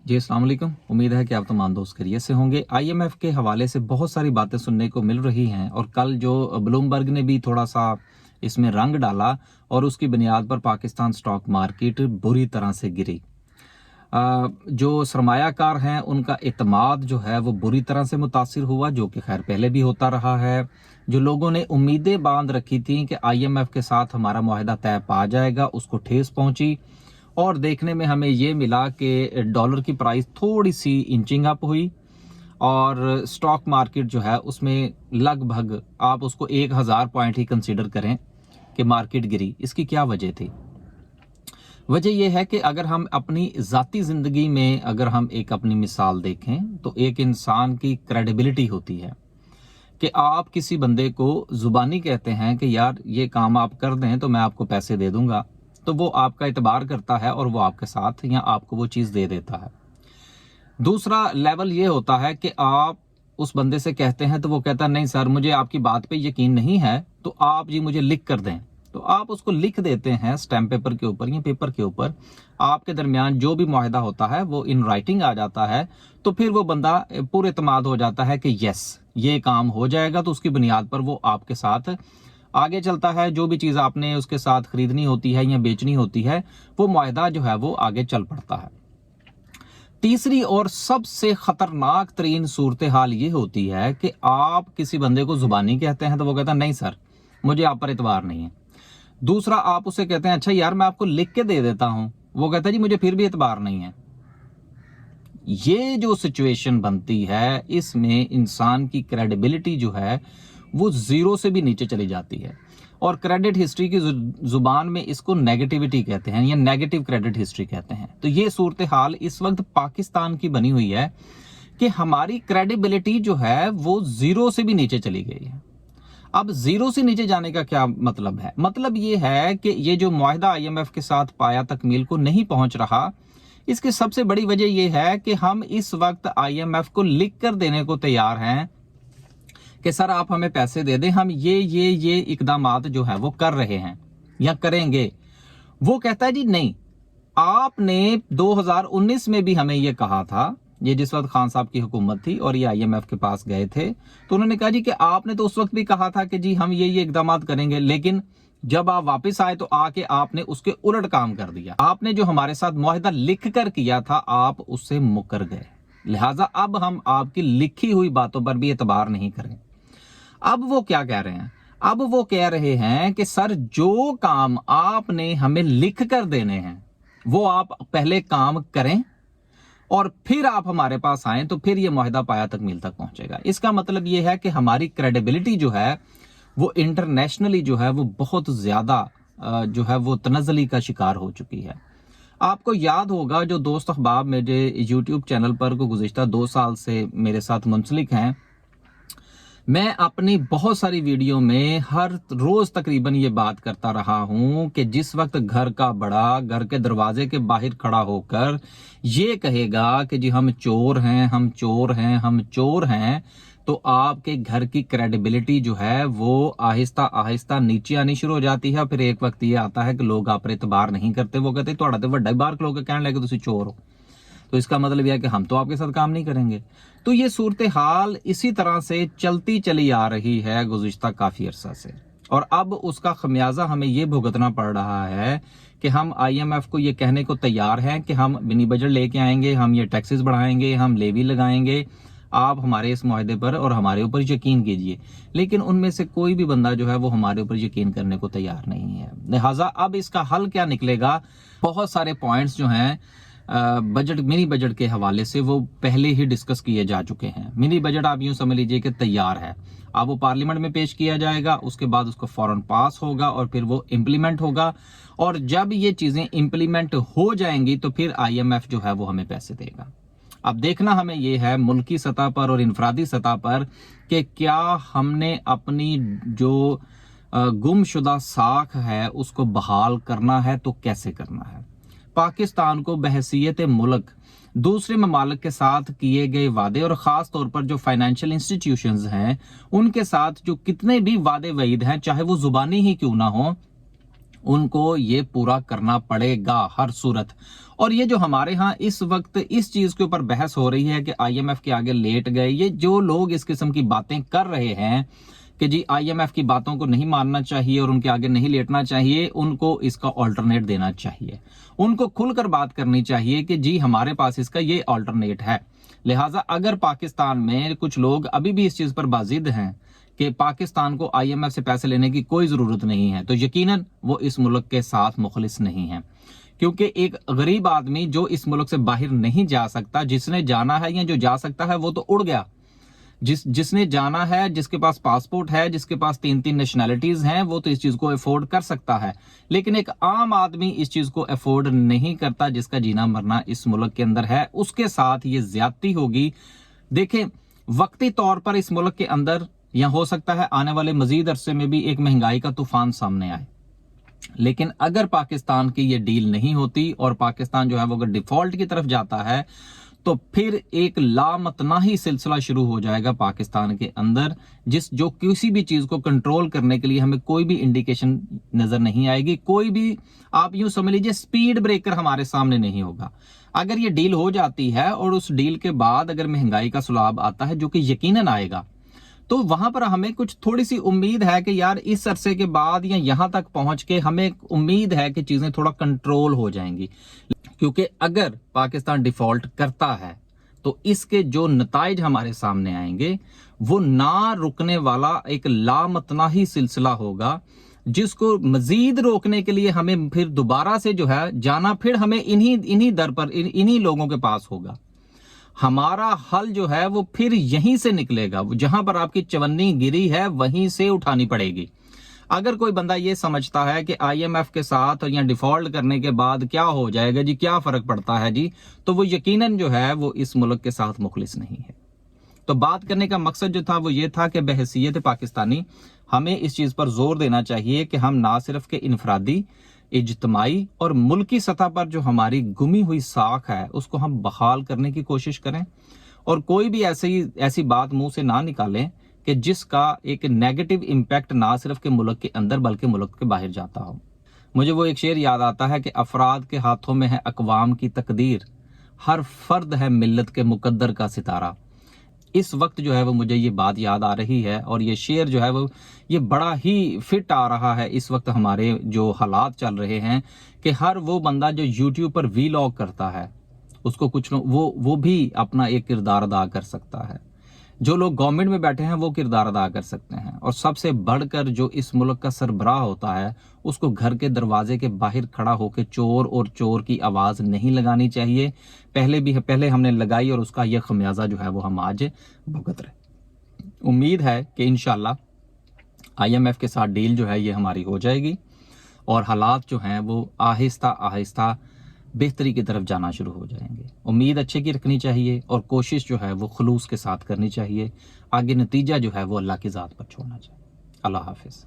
जी अस्सलाम वालेकुम। उम्मीद है कि आप तमाम दोस्त खैरियत से होंगे। आईएमएफ के हवाले से बहुत सारी बातें सुनने को मिल रही हैं और कल जो ब्लूमबर्ग ने भी थोड़ा सा इसमें रंग डाला और उसकी बुनियाद पर पाकिस्तान स्टॉक मार्केट बुरी तरह से गिरी। जो सरमायाकार हैं उनका एतमाद जो है वो बुरी तरह से मुतासिर हुआ, जो कि खैर पहले भी होता रहा है। जो लोगों ने उम्मीदें बांध रखी थी कि आईएमएफ के साथ हमारा मुआहदा तय पा जाएगा, उसको ठेस पहुंची और देखने में हमें ये मिला कि डॉलर की प्राइस थोड़ी सी इंचिंग अप हुई और स्टॉक मार्केट जो है उसमें लगभग आप उसको 1000 पॉइंट ही कंसीडर करें कि मार्केट गिरी। इसकी क्या वजह थी? वजह यह है कि अगर हम अपनी ज़ाती ज़िंदगी में अगर हम एक अपनी मिसाल देखें तो एक इंसान की क्रेडिबिलिटी होती है कि आप किसी बंदे को ज़ुबानी कहते हैं कि यार ये काम आप कर दें तो मैं आपको पैसे दे दूंगा, तो वो आपका इतबार करता है और वो आपके साथ या आपको वो चीज़ दे देता है। दूसरा लेवल ये होता है कि आप उस बंदे से कहते हैं तो वो कहता है नहीं सर मुझे आपकी बात पे यकीन नहीं है, तो आप जी मुझे लिख कर दें। तो आप उसको लिख देते हैं स्टैम्प पेपर के ऊपर या पेपर के ऊपर, आपके दरमियान जो भी मुआहदा होता है वो इन राइटिंग आ जाता है। तो फिर वो बंदा पूरे एतमाद हो जाता है कि यस ये काम हो जाएगा, तो उसकी बुनियाद पर वो आपके साथ आगे चलता है। जो भी चीज़ आपने उसके साथ खरीदनी होती है या बेचनी होती है वो मुआहदा जो है वो आगे चल पड़ता है। तीसरी और सबसे खतरनाक तरीन सूरत हाल ये होती है कि आप किसी बंदे को जुबानी कहते हैं तो वो कहता है नहीं सर मुझे आप पर एतबार नहीं है। दूसरा आप उसे कहते हैं अच्छा यार मैं आपको लिख के दे देता हूं, वो कहता है जी मुझे फिर भी एतबार नहीं है। ये जो सिचुएशन बनती है इसमें इंसान की क्रेडिबिलिटी जो है वो जीरो से भी नीचे चली जाती है और क्रेडिट हिस्ट्री की जुबान में इसको नेगेटिविटी कहते हैं या नेगेटिव क्रेडिट हिस्ट्री कहते हैं। तो ये सूरत हाल इस वक्त पाकिस्तान की बनी हुई है कि हमारी क्रेडिबिलिटी जो है वो जीरो से भी नीचे चली गई है। अब जीरो से नीचे जाने का क्या मतलब है? मतलब ये है कि ये जो मुआहदा आईएमएफ के साथ पाया तकमील को नहीं पहुंच रहा, इसकी सबसे बड़ी वजह यह है कि हम इस वक्त आईएमएफ को लिख कर देने को तैयार हैं कि सर आप हमें पैसे दे दें, हम ये इकदामात जो है वो कर रहे हैं या करेंगे। वो कहता है जी नहीं, आपने 2019 में भी हमें ये कहा था, ये जिस वक्त खान साहब की हुकूमत थी और ये आईएमएफ के पास गए थे तो उन्होंने कहा जी कि आपने तो उस वक्त भी कहा था कि जी हम ये इकदामात करेंगे, लेकिन जब आप वापस आए तो आके आपने उसके उलट काम कर दिया। आपने जो हमारे साथ मुआहदा लिख कर किया था आप उससे मुकर गए, लिहाजा अब हम आपकी लिखी हुई बातों पर भी एतबार नहीं करें। अब वो क्या कह रहे हैं? अब वो कह रहे हैं कि सर जो काम आपने हमें लिख कर देने हैं वो आप पहले काम करें और फिर आप हमारे पास आए तो फिर ये मुआहदा पाया तकमील तक पहुंचेगा। इसका मतलब ये है कि हमारी क्रेडिबिलिटी जो है वो इंटरनेशनली जो है वो बहुत ज्यादा जो है वो तनज़ली का शिकार हो चुकी है। आपको याद होगा जो दोस्त अहबाब मेरे यूट्यूब चैनल पर को गुज़िश्ता 2 साल से मेरे साथ मुंसलिक हैं, मैं अपनी बहुत सारी वीडियो में हर रोज तकरीबन ये बात करता रहा हूं कि जिस वक्त घर का बड़ा घर के दरवाजे के बाहर खड़ा होकर ये कहेगा कि जी हम चोर हैं हम चोर हैं हम चोर हैं, तो आपके घर की क्रेडिबिलिटी जो है वो आहिस्ता आहिस्ता नीचे आनी शुरू हो जाती है। फिर एक वक्त ये आता है कि लोग आप पर एतबार नहीं करते, वो कहते तुहाड़ा ते वड्डा बार खलो के कहने लगे तुसी चोर हो, तो इसका मतलब यह है कि हम तो आपके साथ काम नहीं करेंगे। तो ये सूरत हाल इसी तरह से चलती चली आ रही है गुज़िश्ता काफी अरसा से और अब उसका खमियाजा हमें ये भुगतना पड़ रहा है कि हम आईएमएफ को ये कहने को तैयार हैं कि हम मिनी बजट लेके आएंगे, हम ये टैक्सेस बढ़ाएंगे, हम लेवी लगाएंगे, आप हमारे इस मुआहदे पर और हमारे ऊपर यकीन कीजिए, लेकिन उनमें से कोई भी बंदा जो है वो हमारे ऊपर यकीन करने को तैयार नहीं है। लिहाजा अब इसका हल क्या निकलेगा? बहुत सारे पॉइंट्स जो हैं बजट मिनी बजट के हवाले से वो पहले ही डिस्कस किए जा चुके हैं। मिनी बजट आप यूं समझ लीजिए कि तैयार है, अब वो पार्लियामेंट में पेश किया जाएगा, उसके बाद उसको फौरन पास होगा और फिर वो इम्प्लीमेंट होगा और जब ये चीजें इम्प्लीमेंट हो जाएंगी तो फिर आईएमएफ जो है वो हमें पैसे देगा। अब देखना हमें ये है मुल्की सतह पर और इनफरादी सतह पर कि क्या हमने अपनी जो गुमशुदा साख है उसको बहाल करना है तो कैसे करना है। पाकिस्तान को बहैसियत मुल्क दूसरे ममालिक के साथ किए गए वादे और ख़ास तौर पर जो फाइनेंशियल इंस्टीट्यूशंस हैं उनके साथ जो कितने भी वादे वईद हैं, चाहे वो ज़ुबानी ही क्यों ना हो, उनको ये पूरा करना पड़ेगा हर सूरत। और ये जो हमारे यहाँ इस वक्त इस चीज के ऊपर बहस हो रही है कि आईएमएफ के आगे लेट गए, ये जो लोग इस किस्म की बातें कर रहे हैं कि जी आईएमएफ की बातों को नहीं मानना चाहिए और उनके आगे नहीं लेटना चाहिए, उनको इसका ऑल्टरनेट देना चाहिए। उनको खुलकर बात करनी चाहिए कि जी हमारे पास इसका ये ऑल्टरनेट है। लिहाजा अगर पाकिस्तान में कुछ लोग अभी भी इस चीज पर बाजिद हैं कि पाकिस्तान को आईएमएफ से पैसे लेने की कोई जरूरत नहीं है, तो यकीनन वो इस मुल्क के साथ मुखलिस नहीं है। क्योंकि एक गरीब आदमी जो इस मुल्क से बाहर नहीं जा सकता, जिसने जाना है या जो जा सकता है वो तो उड़ गया, जिसने जाना है, जिसके पास पासपोर्ट है, जिसके पास 3-3 नेशनैलिटीज हैं, वो तो इस चीज को अफोर्ड कर सकता है। लेकिन एक आम आदमी इस चीज को अफोर्ड नहीं करता, जिसका जीना मरना इस मुल्क के अंदर है, उसके साथ ये ज्यादती होगी। देखें, वक्ती तौर पर इस मुल्क के अंदर या हो सकता है आने वाले मजीद अरसे में भी एक महंगाई का तूफान सामने आए, लेकिन अगर पाकिस्तान की ये डील नहीं होती और पाकिस्तान जो है वो अगर डिफॉल्ट की तरफ जाता है, तो फिर एक लामतनाही सिलसिला शुरू हो जाएगा पाकिस्तान के अंदर, जो किसी भी चीज को कंट्रोल करने के लिए हमें कोई भी इंडिकेशन नजर नहीं आएगी। कोई भी, आप यूं समझ लीजिए, स्पीड ब्रेकर हमारे सामने नहीं होगा। अगर ये डील हो जाती है और उस डील के बाद अगर महंगाई का सुलाब आता है, जो कि यकीनन आएगा, तो वहां पर हमें कुछ थोड़ी सी उम्मीद है कि यार इस अरसे के बाद या यहां तक पहुंच के हमें उम्मीद है कि चीजें थोड़ा कंट्रोल हो जाएंगी। क्योंकि अगर पाकिस्तान डिफॉल्ट करता है तो इसके जो नताइज हमारे सामने आएंगे वो ना रुकने वाला एक लामतनाही सिलसिला होगा, जिसको मजीद रोकने के लिए हमें फिर दोबारा से जो है जाना, फिर हमें इन्हीं दर पर इन्हीं लोगों के पास होगा। हमारा हल जो है वो फिर यहीं से निकलेगा, जहां पर आपकी चवन्नी गिरी है वहीं से उठानी पड़ेगी। अगर कोई बंदा ये समझता है कि आईएमएफ के साथ या डिफॉल्ट करने के बाद क्या हो जाएगा जी, क्या फर्क पड़ता है जी, तो वो यकीनन जो है वो इस मुल्क के साथ मुखलिस नहीं है। तो बात करने का मकसद जो था वो ये था कि बहसीयत पाकिस्तानी हमें इस चीज पर जोर देना चाहिए कि हम ना सिर्फ के इनफरादी, इज्तमाई और मुल्की सतह पर जो हमारी गुमी हुई साख है उसको हम बहाल करने की कोशिश करें, और कोई भी ऐसी बात मुंह से ना निकालें कि जिसका एक नेगेटिव इम्पैक्ट ना सिर्फ के मुल्क के अंदर बल्कि मुल्क के बाहर जाता हो। मुझे वो एक शेर याद आता है कि अफराद के हाथों में है अकवाम की तकदीर, हर फर्द है मिल्लत के मुकद्दर का सितारा। इस वक्त जो है वो मुझे ये बात याद आ रही है, और ये शेर जो है वो ये बड़ा ही फिट आ रहा है इस वक्त हमारे जो हालात चल रहे हैं, कि हर वो बंदा जो यूट्यूब पर वीलॉग करता है उसको कुछ वो भी अपना एक किरदार अदा कर सकता है। जो लोग गवर्नमेंट में बैठे हैं वो किरदार अदा कर सकते हैं, और सबसे बढ़कर जो इस मुल्क का सरबराह होता है उसको घर के दरवाजे के बाहर खड़ा होकर चोर और चोर की आवाज नहीं लगानी चाहिए। पहले हमने लगाई और उसका यह खमियाजा जो है वो हम आज भुगत रहे। उम्मीद है कि इंशाल्लाह आईएमएफ के साथ डील जो है ये हमारी हो जाएगी और हालात जो हैं वो आहिस्ता आहिस्ता बेहतरी की तरफ जाना शुरू हो जाएंगे। उम्मीद अच्छे की रखनी चाहिए और कोशिश जो है वो खुलूस के साथ करनी चाहिए। आगे नतीजा जो है वो अल्लाह की ज़ात पर छोड़ना चाहिए। अल्लाह हाफिज़।